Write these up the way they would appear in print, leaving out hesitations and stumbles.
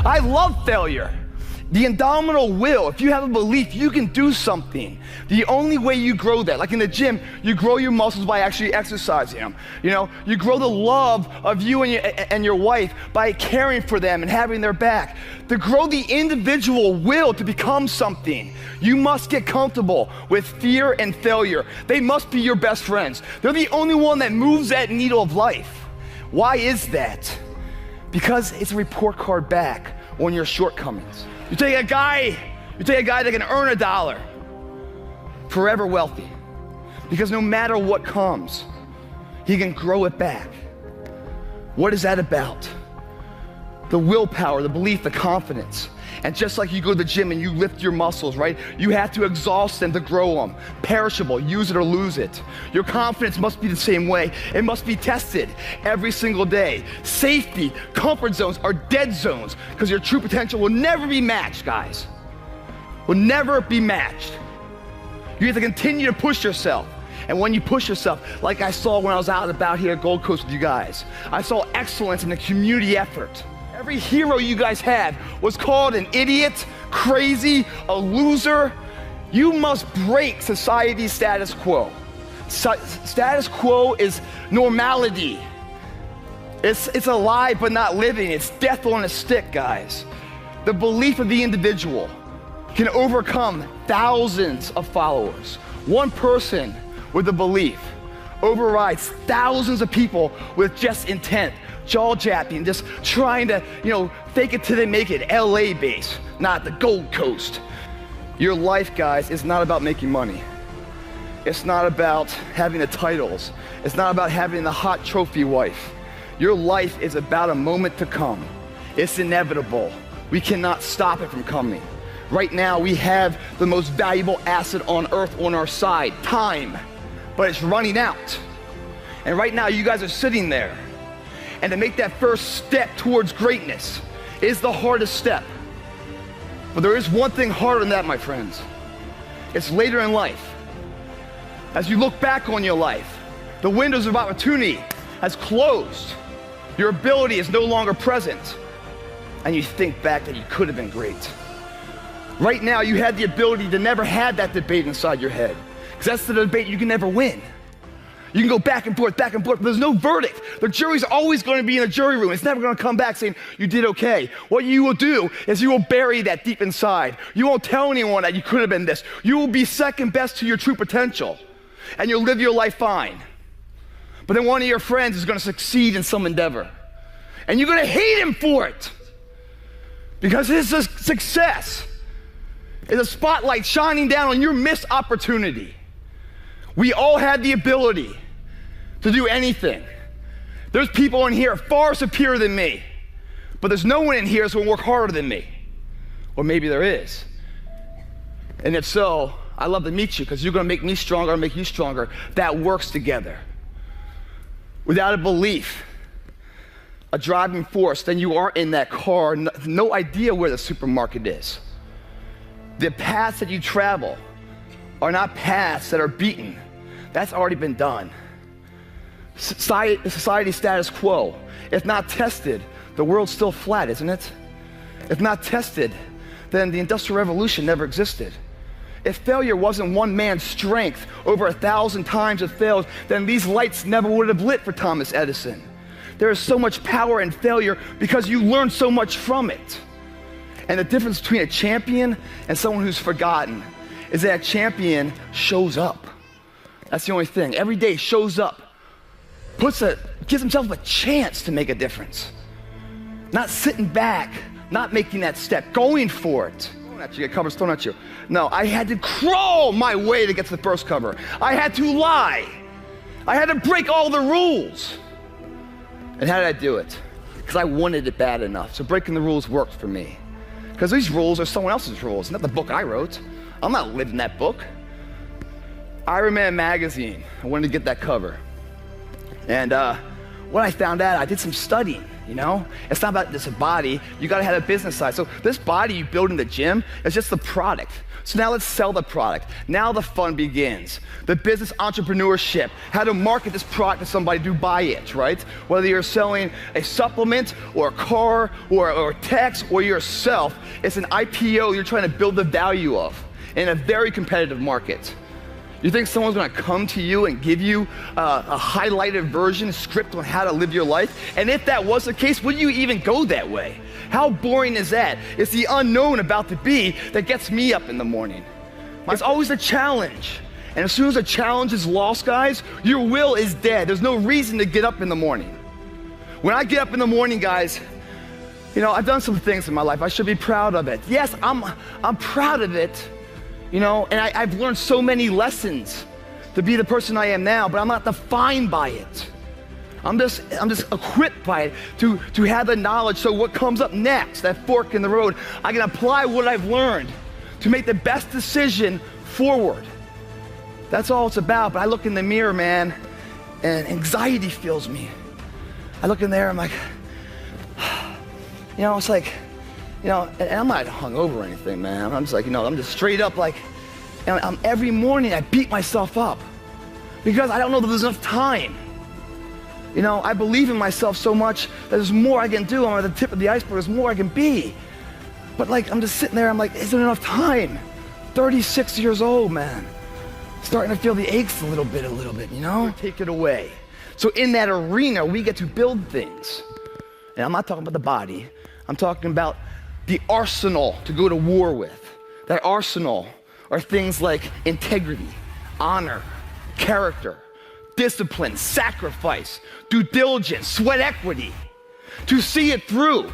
I love failure. The indomitable will, if you have a belief you can do something, the only way you grow that, like in the gym, you grow your muscles by actually exercising them. You know, you grow the love of you and your wife by caring for them and having their back. To grow the individual will to become something, you must get comfortable with fear and failure. They must be your best friends. They're the only one that moves that needle of life. Why is that? Because it's a report card back on your shortcomings. You take a guy that can earn $1, forever wealthy, because no matter what comes, he can grow it back. What is that about? The willpower, the belief, the confidence. And just like you go to the gym and you lift your muscles, right? You have to exhaust them to grow them. Perishable, use it or lose it. Your confidence must be the same way. It must be tested every single day. Safety, comfort zones are dead zones because your true potential will never be matched, guys. Will never be matched. You have to continue to push yourself. And when you push yourself, like I saw when I was out and about here at Gold Coast with you guys, I saw excellence in the community effort. Every hero you guys had was called an idiot, crazy, a loser. You must break society's status quo. Status quo is normality. It's alive but not living. It's death on a stick, guys. The belief of the individual can overcome thousands of followers. One person with a belief overrides thousands of people with just intent. Jaw-japping, just trying to, fake it till they make it. LA base, not the Gold Coast. Your life, guys, is not about making money. It's not about having the titles. It's not about having the hot trophy wife. Your life is about a moment to come. It's inevitable. We cannot stop it from coming. Right now, we have the most valuable asset on earth on our side, time, but it's running out. And right now, you guys are sitting there. And to make that first step towards greatness is the hardest step. But there is one thing harder than that, my friends. It's later in life. As you look back on your life, the windows of opportunity has closed. Your ability is no longer present. And you think back that you could have been great. Right now, you had the ability to never have that debate inside your head. Because that's the debate you can never win. You can go back and forth, but there's no verdict. The jury's always going to be in the jury room. It's never going to come back saying, you did okay. What you will do is you will bury that deep inside. You won't tell anyone that you could have been this. You will be second best to your true potential, and you'll live your life fine. But then one of your friends is going to succeed in some endeavor, and you're going to hate him for it, because his success is a spotlight shining down on your missed opportunity. We all have the ability to do anything. There's people in here far superior than me, but there's no one in here that's gonna work harder than me. Or maybe there is. And if so, I'd love to meet you because you're gonna make me stronger, I'll make you stronger. That works together. Without a belief, a driving force, then you are in that car, no idea where the supermarket is. The paths that you travel are not paths that are beaten. That's already been done. Society's status quo, if not tested, the world's still flat, isn't it? If not tested, then the Industrial Revolution never existed. If failure wasn't one man's strength over 1,000 times it failed, then these lights never would have lit for Thomas Edison. There is so much power in failure because you learn so much from it. And the difference between a champion and someone who's forgotten is that a champion shows up. That's the only thing. Every day shows up, gives himself a chance to make a difference. Not sitting back, not making that step, going for it. Thrown at you, get covers thrown at you. No, I had to crawl my way to get to the first cover. I had to lie. I had to break all the rules. And how did I do it? Because I wanted it bad enough. So breaking the rules worked for me. Because these rules are someone else's rules, not the book I wrote. I'm not living that book. Iron Man magazine, I wanted to get that cover. And what I found out, I did some studying. you know? It's not about just a body, you gotta have a business side. So this body you build in the gym is just the product. So now let's sell the product. Now the fun begins. The business entrepreneurship, how to market this product to somebody to buy it, right? Whether you're selling a supplement or a car or text or yourself, it's an IPO you're trying to build the value of in a very competitive market. You think someone's gonna come to you and give you a highlighted version, script on how to live your life? And if that was the case, would you even go that way? How boring is that? It's the unknown about to be that gets me up in the morning. It's always a challenge. And as soon as a challenge is lost, guys, your will is dead. There's no reason to get up in the morning. When I get up in the morning, guys, you know, I've done some things in my life. I should be proud of it. Yes, I'm proud of it, you know, and I've learned so many lessons to be the person I am now, but I'm not defined by it. I'm just equipped by it to have the knowledge, so what comes up next, that fork in the road, I can apply what I've learned to make the best decision forward. That's all it's about. But I look in the mirror, man, and anxiety fills me. I look in there, I'm like, you know, it's like, you know, and I'm not hungover or anything, man. I'm just like, you know, I'm just straight up like, and every morning I beat myself up because I don't know that there's enough time. You know, I believe in myself so much that there's more I can do. I'm at the tip of the iceberg, there's more I can be. But like, I'm just sitting there, I'm like, is there enough time? 36 years old, man. Starting to feel the aches a little bit, you know? Take it away. So in that arena, we get to build things. And I'm not talking about the body. I'm talking about the arsenal to go to war with. That arsenal are things like integrity, honor, character, discipline, sacrifice, due diligence, sweat equity, to see it through.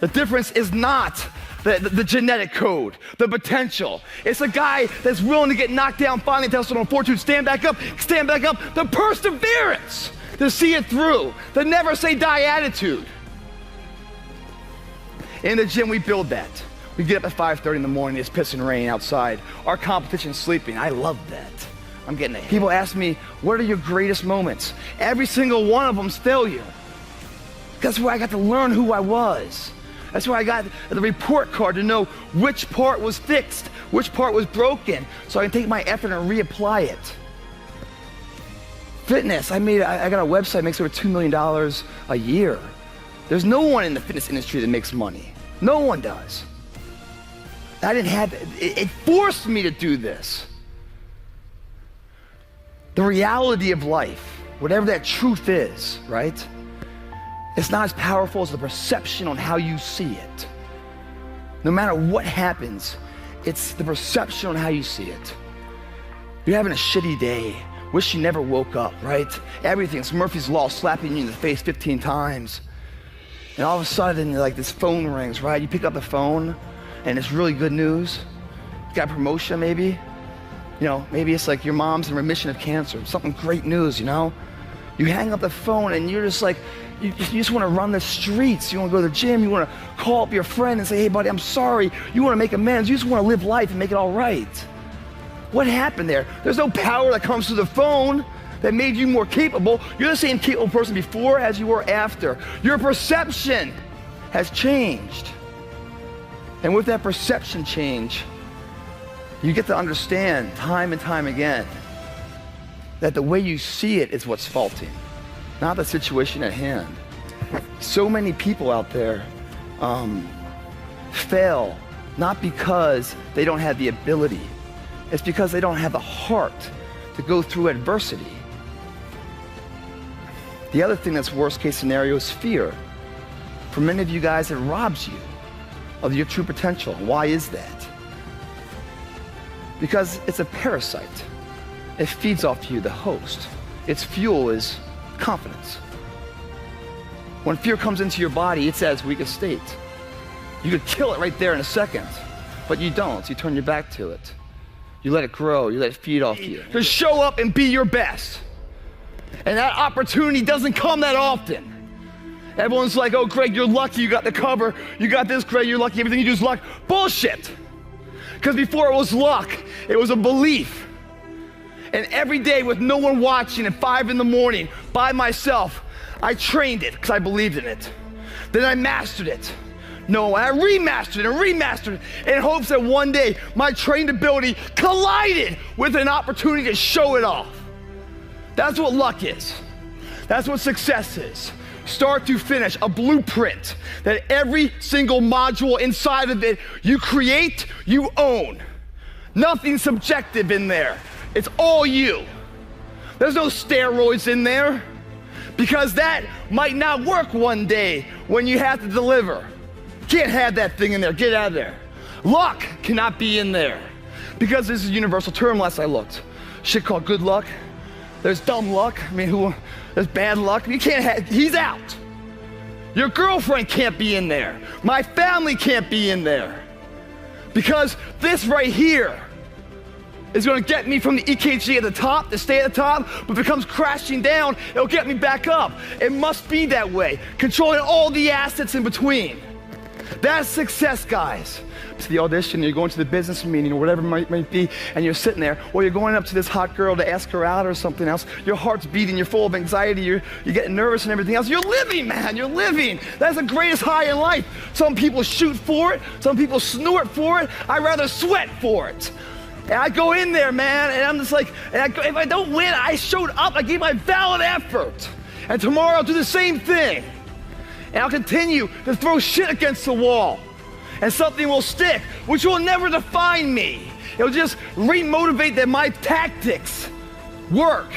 The difference is not the genetic code, the potential. It's a guy that's willing to get knocked down, finally tested on fortune, stand back up, the perseverance to see it through, the never say die attitude. In the gym, we build that. We get up at 5:30 in the morning, it's pissing rain outside. Our competition's sleeping. I love that. I'm getting it. People ask me, what are your greatest moments? Every single one of them's failure. That's where I got to learn who I was. That's where I got the report card to know which part was fixed, which part was broken, so I can take my effort and reapply it. Fitness, I got a website that makes over $2 million a year. There's no one in the fitness industry that makes money. No one does. I didn't have, it forced me to do this. The reality of life, whatever that truth is, right? It's not as powerful as the perception on how you see it. No matter what happens, it's the perception on how you see it. You're having a shitty day, wish you never woke up, right? Everything's Murphy's Law slapping you in the face 15 times. And all of a sudden, like, this phone rings, right? You pick up the phone, and it's really good news. You got a promotion, maybe. You know, maybe it's like your mom's in remission of cancer. Something great news, you know? You hang up the phone, and you're just like, you just want to run the streets. You want to go to the gym. You want to call up your friend and say, hey, buddy, I'm sorry. You want to make amends. You just want to live life and make it all right. What happened there? There's no power that comes through the phone that made you more capable. You're the same capable person before as you were after. Your perception has changed. And with that perception change, you get to understand time and time again that the way you see it is what's faulty, not the situation at hand. So many people out there fail not because they don't have the ability, it's because they don't have the heart to go through adversity. The other thing that's worst case scenario is fear. For many of you guys, it robs you of your true potential. Why is that? Because it's a parasite. It feeds off you, the host. Its fuel is confidence. When fear comes into your body, it's at its weakest state. You could kill it right there in a second, but you don't. You turn your back to it. You let it grow. You let it feed off you. Just show up and be your best. And that opportunity doesn't come that often. Everyone's like, oh, Greg, you're lucky you got the cover. You got this, Greg, you're lucky. Everything you do is luck. Bullshit. Because before it was luck, it was a belief. And every day with no one watching at 5 in the morning by myself, I trained it because I believed in it. Then I mastered it. No, I remastered it in hopes that one day my trained ability collided with an opportunity to show it off. That's what luck is. That's what success is. Start to finish, a blueprint that every single module inside of it you create, you own. Nothing subjective in there. It's all you. There's no steroids in there because that might not work one day when you have to deliver. Can't have that thing in there. Get out of there. Luck cannot be in there because this is a universal term last I looked. Shit called good luck. There's dumb luck. I mean, there's bad luck. You can't have, he's out. Your girlfriend can't be in there. My family can't be in there because this right here is going to get me from the EKG at the top to stay at the top, but if it comes crashing down, it'll get me back up. It must be that way, controlling all the assets in between. That's success, guys. To the audition, you're going to the business meeting or whatever it might be, and you're sitting there, or you're going up to this hot girl to ask her out or something else. Your heart's beating, you're full of anxiety, you're getting nervous and everything else. You're living, man, you're living. That's the greatest high in life. Some people shoot for it, some people snort for it. I'd rather sweat for it. And I go in there, man, and I'm just like, if I don't win, I showed up, I gave my valid effort. And tomorrow I'll do the same thing. And I'll continue to throw shit against the wall. And something will stick, which will never define me. It'll just re-motivate that my tactics work.